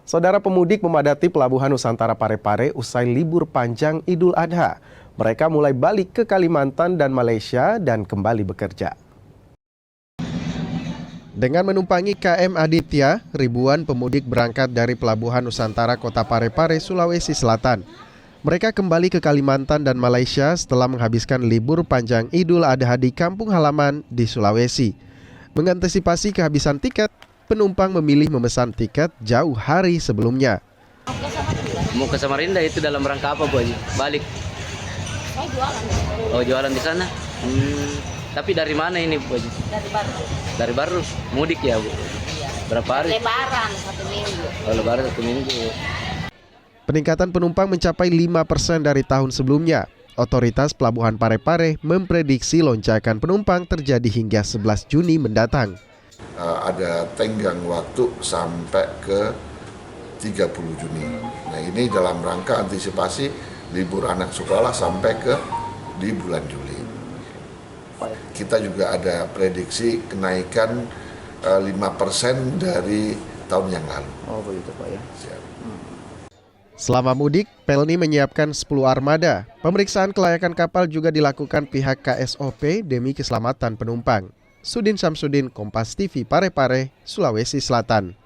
Saudara pemudik memadati Pelabuhan Nusantara Parepare usai libur panjang Idul Adha. Mereka mulai balik ke Kalimantan dan Malaysia dan kembali bekerja. Dengan menumpangi KM Aditya, ribuan pemudik berangkat dari Pelabuhan Nusantara Kota Parepare, Sulawesi Selatan. Mereka kembali ke Kalimantan dan Malaysia setelah menghabiskan libur panjang Idul Adha di kampung halaman di Sulawesi. Mengantisipasi kehabisan tiket, penumpang memilih memesan tiket jauh hari sebelumnya. Mau ke Samarinda itu dalam rangka apa, Bu Haji? Balik? Saya jualan. Oh, jualan di sana? Tapi dari mana ini, Bu Haji? Dari Baru. Dari Baru? Mudik ya, Bu? Iya. Berapa hari? Lebaran 1 minggu. Oh, Lebaran 1 minggu. Peningkatan penumpang mencapai 5% dari tahun sebelumnya. Otoritas Pelabuhan Parepare memprediksi lonjakan penumpang terjadi hingga 11 Juni mendatang. Ada tenggang waktu sampai ke 30 Juni. Nah, ini dalam rangka antisipasi libur anak sekolah sampai ke di bulan Juli. Kita juga ada prediksi kenaikan 5% dari tahun yang lalu. Oh, begitu, Pak ya. Siap. Selama mudik, Pelni menyiapkan 10 armada. Pemeriksaan kelayakan kapal juga dilakukan pihak KSOP demi keselamatan penumpang. Sudin Samsudin, Kompas TV, Parepare, Sulawesi Selatan.